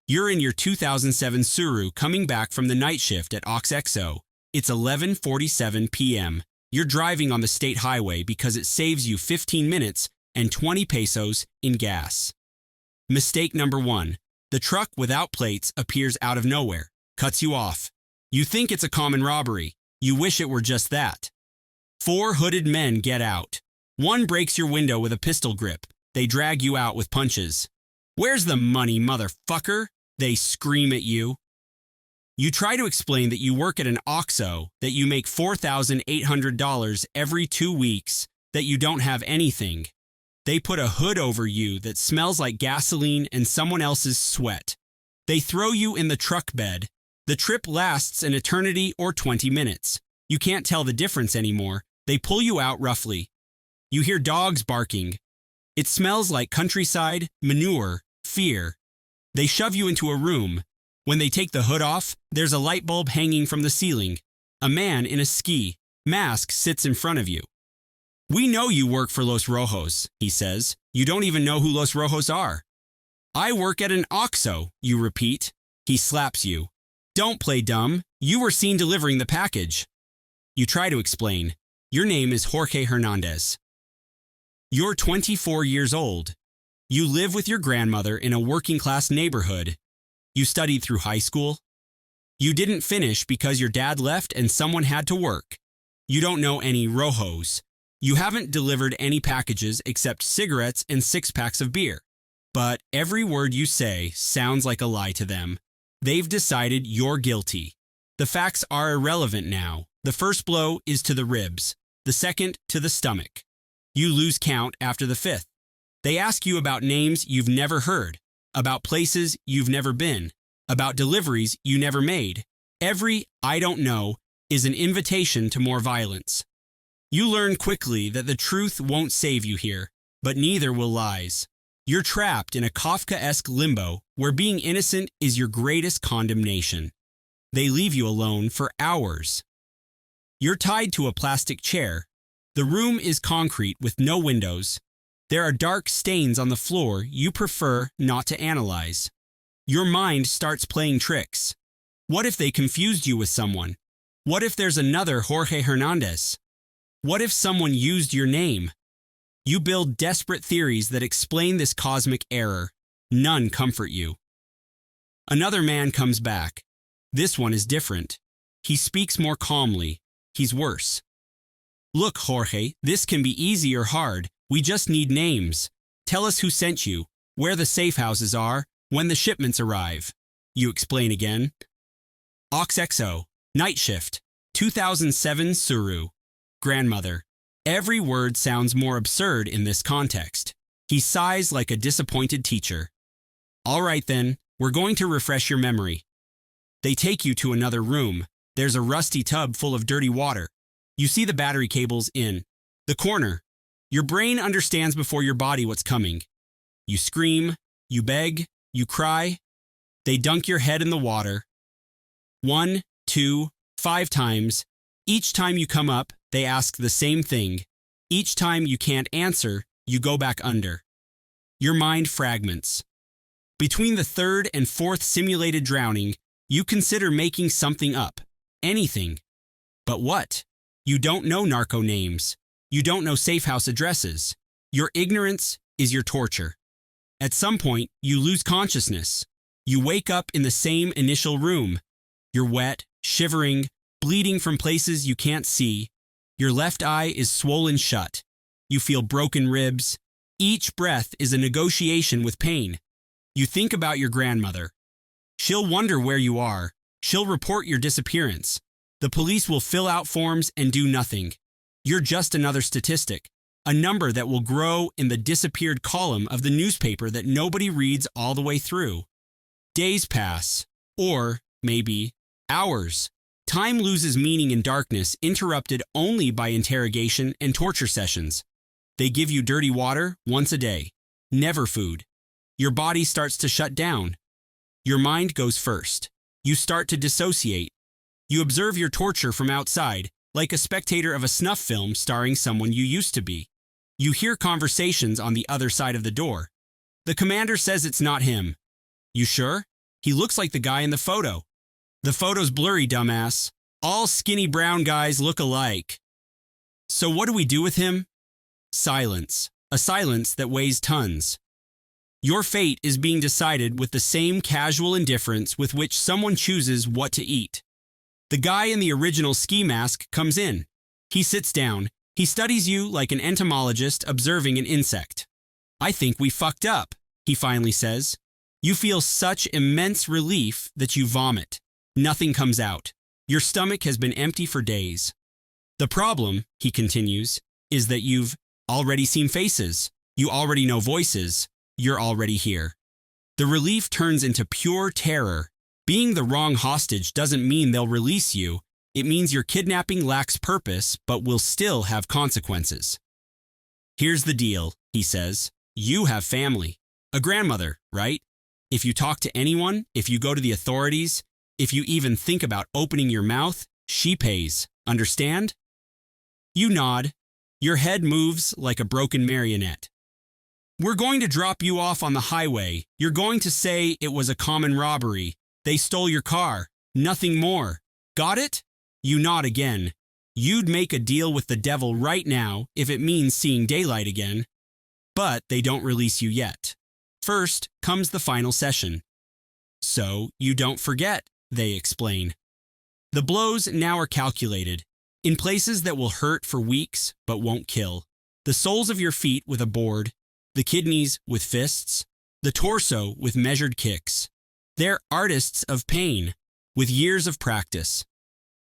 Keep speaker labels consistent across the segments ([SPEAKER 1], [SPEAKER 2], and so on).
[SPEAKER 1] You're in your 2007 Suru coming back from the night shift at OXXO. It's 11:47 p.m. You're driving on the state highway because it saves you 15 minutes and 20 pesos in gas. Mistake number 1. The truck without plates appears out of nowhere, cuts you off. You think it's a common robbery. You wish it were just that. 4 hooded men get out. One breaks your window with a pistol grip. They drag you out with punches. "Where's the money, motherfucker?" they scream at you. You try to explain that you work at an OXXO, that you make $4,800 every 2 weeks, that you don't have anything. They put a hood over you that smells like gasoline and someone else's sweat. They throw you in the truck bed. The trip lasts an eternity or 20 minutes. You can't tell the difference anymore. They pull you out roughly. You hear dogs barking. It smells like countryside, manure, fear. They shove you into a room. When they take the hood off, there's a light bulb hanging from the ceiling. A man in a ski mask sits in front of you. "We know you work for Los Rojos," he says. "You don't even know who Los Rojos are." "I work at an OXXO," you repeat. He slaps you. "Don't play dumb. You were seen delivering the package." You try to explain. Your name is Jorge Hernandez. You're 24 years old. You live with your grandmother in a working-class neighborhood. You studied through high school. You didn't finish because your dad left and someone had to work. You don't know any Rojos. You haven't delivered any packages except cigarettes and 6 packs of beer. But every word you say sounds like a lie to them. They've decided you're guilty. The facts are irrelevant now. The first blow is to the ribs, the second to the stomach. You lose count after the 5th. They ask you about names you've never heard, about places you've never been, about deliveries you never made. Every "I don't know" is an invitation to more violence. You learn quickly that the truth won't save you here, but neither will lies. You're trapped in a Kafkaesque limbo where being innocent is your greatest condemnation. They leave you alone for hours. You're tied to a plastic chair. The room is concrete with no windows. There are dark stains on the floor you prefer not to analyze. Your mind starts playing tricks. What if they confused you with someone? What if there's another Jorge Hernandez? What if someone used your name? You build desperate theories that explain this cosmic error. None comfort you. Another man comes back. This one is different. He speaks more calmly. He's worse. "Look, Jorge, this can be easy or hard. We just need names. Tell us who sent you, where the safe houses are, when the shipments arrive." You explain again. OXXO, night shift, 2007 Suru. Grandmother. Every word sounds more absurd in this context. He sighs like a disappointed teacher. "All right then, we're going to refresh your memory." They take you to another room. There's a rusty tub full of dirty water. You see the battery cables in the corner. Your brain understands before your body what's coming. You scream, you beg, you cry. They dunk your head in the water. 1, 2, 5 times. Each time you come up, they ask the same thing. Each time you can't answer, you go back under. Your mind fragments. Between the 3rd and 4th simulated drowning, you consider making something up. Anything. But what? You don't know narco names. You don't know safe house addresses. Your ignorance is your torture. At some point, you lose consciousness. You wake up in the same initial room. You're wet, shivering, bleeding from places you can't see. Your left eye is swollen shut. You feel broken ribs. Each breath is a negotiation with pain. You think about your grandmother. She'll wonder where you are. She'll report your disappearance. The police will fill out forms and do nothing. You're just another statistic, a number that will grow in the disappeared column of the newspaper that nobody reads all the way through. Days pass, or maybe hours. Time loses meaning in darkness, interrupted only by interrogation and torture sessions. They give you dirty water once a day, never food. Your body starts to shut down. Your mind goes first. You start to dissociate. You observe your torture from outside, like a spectator of a snuff film starring someone you used to be. You hear conversations on the other side of the door. The commander says it's not him. You sure? He looks like the guy in the photo. The photo's blurry, dumbass. All skinny brown guys look alike. So what do we do with him? Silence. A silence that weighs tons. Your fate is being decided with the same casual indifference with which someone chooses what to eat. The guy in the original ski mask comes in. He sits down. He studies you like an entomologist observing an insect. I think we fucked up, he finally says. You feel such immense relief that you vomit. Nothing comes out. Your stomach has been empty for days. The problem, he continues, is that you've already seen faces. You already know voices. You're already here. The relief turns into pure terror. Being the wrong hostage doesn't mean they'll release you. It means your kidnapping lacks purpose, but will still have consequences. Here's the deal, he says. You have family. A grandmother, right? If you talk to anyone, if you go to the authorities, if you even think about opening your mouth, she pays. Understand? You nod. Your head moves like a broken marionette. We're going to drop you off on the highway. You're going to say it was a common robbery. They stole your car. Nothing more. Got it? You nod again. You'd make a deal with the devil right now if it means seeing daylight again. But they don't release you yet. First comes the final session. So you don't forget, they explain. The blows now are calculated, in places that will hurt for weeks but won't kill. The soles of your feet with a board, the kidneys with fists, the torso with measured kicks. They're artists of pain, with years of practice.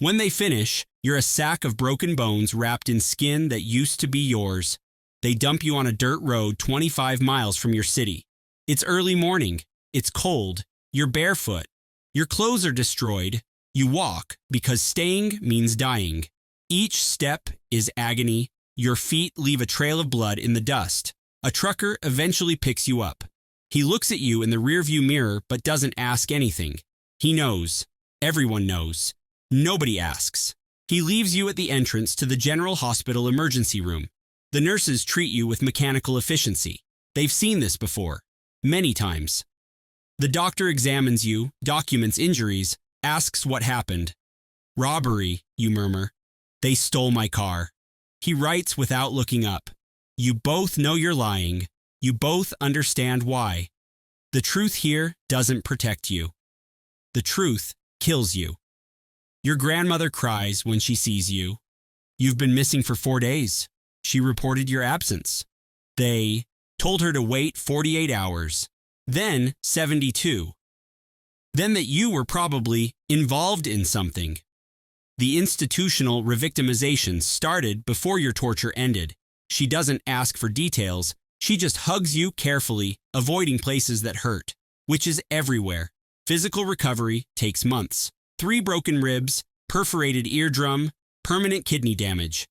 [SPEAKER 1] When they finish, you're a sack of broken bones wrapped in skin that used to be yours. They dump you on a dirt road 25 miles from your city. It's early morning. It's cold. You're barefoot. Your clothes are destroyed. You walk because staying means dying. Each step is agony. Your feet leave a trail of blood in the dust. A trucker eventually picks you up. He looks at you in the rearview mirror but doesn't ask anything. He knows. Everyone knows. Nobody asks. He leaves you at the entrance to the General Hospital emergency room. The nurses treat you with mechanical efficiency. They've seen this before. Many times. The doctor examines you, documents injuries, asks what happened. Robbery, you murmur. They stole my car. He writes without looking up. You both know you're lying. You both understand why. The truth here doesn't protect you. The truth kills you. Your grandmother cries when she sees you. You've been missing for 4 days. She reported your absence. They told her to wait 48 hours, then 72. Then that you were probably involved in something. The institutional revictimization started before your torture ended. She doesn't ask for details. She just hugs you carefully, avoiding places that hurt, which is everywhere. Physical recovery takes months. 3 broken ribs, perforated eardrum, permanent kidney damage.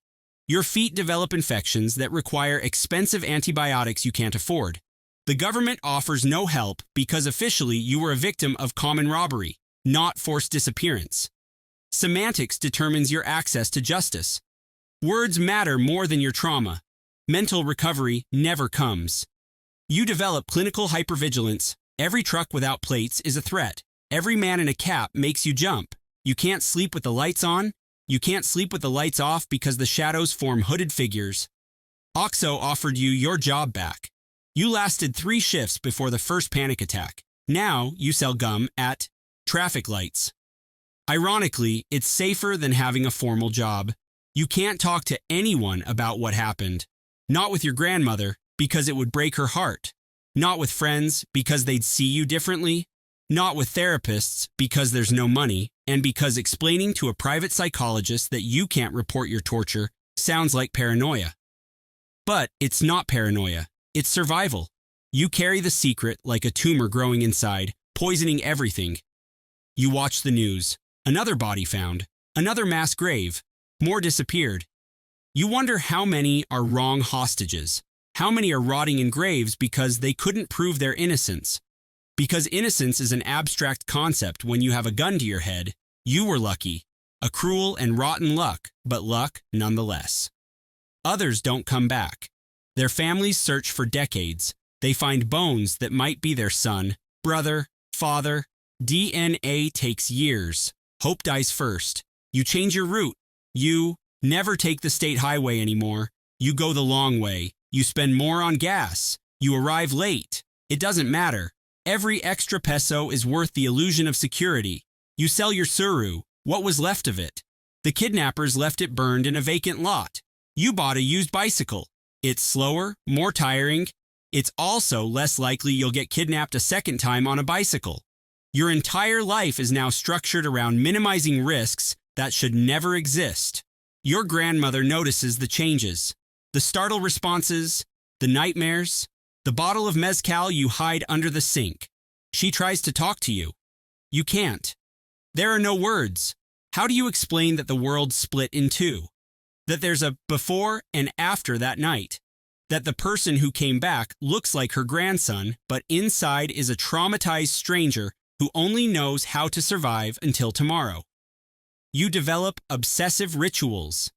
[SPEAKER 1] Your feet develop infections that require expensive antibiotics you can't afford. The government offers no help because officially you were a victim of common robbery, not forced disappearance. Semantics determines your access to justice. Words matter more than your trauma. Mental recovery never comes. You develop clinical hypervigilance. Every truck without plates is a threat. Every man in a cap makes you jump. You can't sleep with the lights on. You can't sleep with the lights off because the shadows form hooded figures. OXXO offered you your job back. You lasted 3 shifts before the first panic attack. Now you sell gum at traffic lights. Ironically, it's safer than having a formal job. You can't talk to anyone about what happened. Not with your grandmother, because it would break her heart. Not with friends, because they'd see you differently. Not with therapists, because there's no money, and because explaining to a private psychologist that you can't report your torture sounds like paranoia. But it's not paranoia. It's survival. You carry the secret like a tumor growing inside, poisoning everything. You watch the news. Another body found. Another mass grave. More disappeared. You wonder how many are wrong hostages. How many are rotting in graves because they couldn't prove their innocence. Because innocence is an abstract concept when you have a gun to your head. You were lucky. A cruel and rotten luck, but luck nonetheless. Others don't come back. Their families search for decades. They find bones that might be their son, brother, father, DNA takes years. Hope dies first. You change your route. You never take the state highway anymore. You go the long way. You spend more on gas. You arrive late. It doesn't matter. Every extra peso is worth the illusion of security. You sell your suru. What was left of it? The kidnappers left it burned in a vacant lot. You bought a used bicycle. It's slower, more tiring. It's also less likely you'll get kidnapped a second time on a bicycle. Your entire life is now structured around minimizing risks that should never exist. Your grandmother notices the changes, the startled responses, the nightmares, the bottle of mezcal you hide under the sink. She tries to talk to you. You can't. There are no words. How do you explain that the world split in two? That there's a before and after that night? That the person who came back looks like her grandson, but inside is a traumatized stranger who only knows how to survive until tomorrow? You develop obsessive rituals.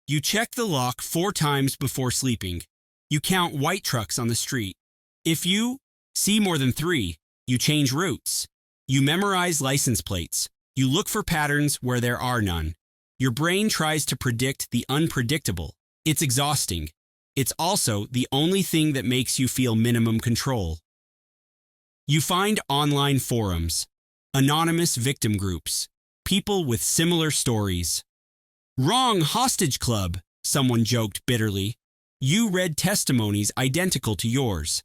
[SPEAKER 1] You check the lock 4 times before sleeping. You count white trucks on the street. If you see more than 3, you change routes. You memorize license plates. You look for patterns where there are none. Your brain tries to predict the unpredictable. It's exhausting. It's also the only thing that makes you feel minimum control. You find online forums, anonymous victim groups, people with similar stories. Wrong hostage club, someone joked bitterly. You read testimonies identical to yours.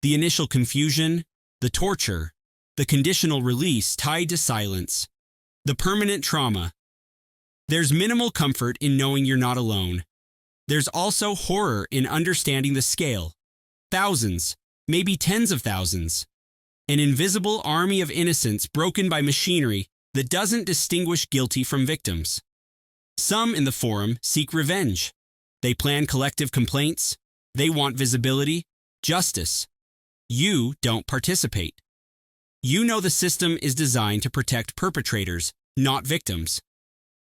[SPEAKER 1] The initial confusion, the torture, the conditional release tied to silence, the permanent trauma. There's minimal comfort in knowing you're not alone. There's also horror in understanding the scale. Thousands, maybe tens of thousands. An invisible army of innocents broken by machinery that doesn't distinguish guilty from victims. Some in the forum seek revenge. They plan collective complaints. They want visibility, justice. You don't participate. You know the system is designed to protect perpetrators, not victims.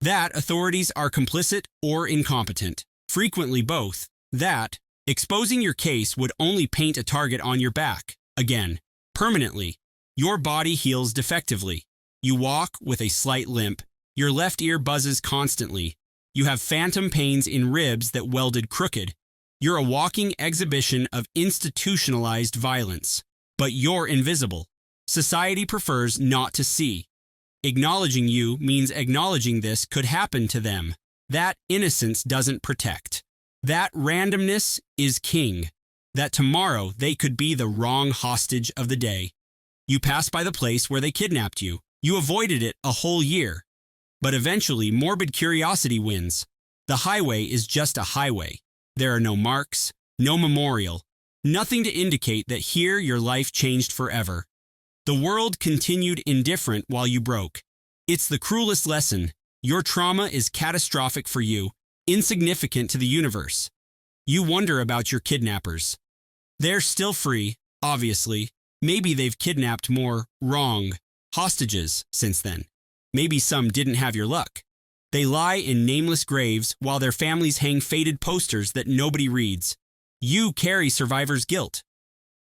[SPEAKER 1] That authorities are complicit or incompetent, frequently both. That exposing your case would only paint a target on your back, again, permanently. Your body heals defectively. You walk with a slight limp. Your left ear buzzes constantly. You have phantom pains in ribs that welded crooked. You're a walking exhibition of institutionalized violence. But you're invisible. Society prefers not to see. Acknowledging you means acknowledging this could happen to them. That innocence doesn't protect. That randomness is king. That tomorrow they could be the wrong hostage of the day. You pass by the place where they kidnapped you. You avoided it a whole year. But eventually, morbid curiosity wins. The highway is just a highway. There are no marks, no memorial, nothing to indicate that here your life changed forever. The world continued indifferent while you broke. It's the cruelest lesson. Your trauma is catastrophic for you, insignificant to the universe. You wonder about your kidnappers. They're still free, obviously. Maybe they've kidnapped more wrong hostages since then. Maybe some didn't have your luck. They lie in nameless graves while their families hang faded posters that nobody reads. You carry survivor's guilt.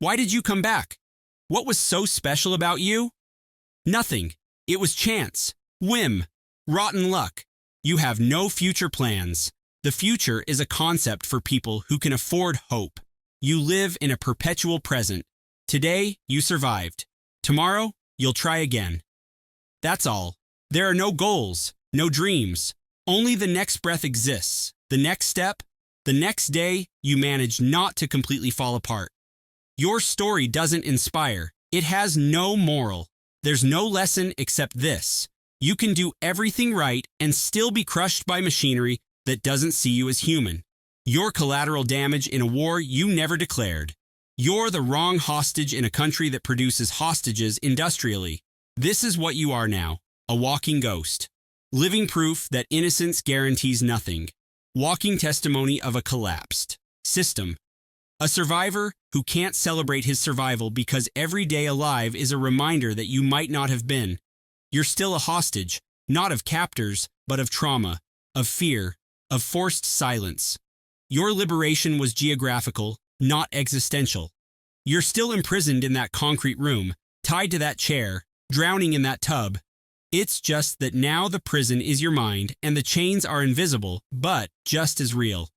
[SPEAKER 1] Why did you come back? What was so special about you? Nothing. It was chance, whim, rotten luck. You have no future plans. The future is a concept for people who can afford hope. You live in a perpetual present. Today, you survived. Tomorrow, you'll try again. That's all. There are no goals, no dreams. Only the next breath exists. The next step, the next day, you manage not to completely fall apart. Your story doesn't inspire. It has no moral. There's no lesson except this. You can do everything right and still be crushed by machinery that doesn't see you as human. You're collateral damage in a war you never declared. You're the wrong hostage in a country that produces hostages industrially. This is what you are now. A walking ghost. Living proof that innocence guarantees nothing. Walking testimony of a collapsed system. A survivor who can't celebrate his survival because every day alive is a reminder that you might not have been. You're still a hostage, not of captors, but of trauma, of fear, of forced silence. Your liberation was geographical, not existential. You're still imprisoned in that concrete room, tied to that chair, drowning in that tub. It's just that now the prison is your mind and the chains are invisible, but just as real.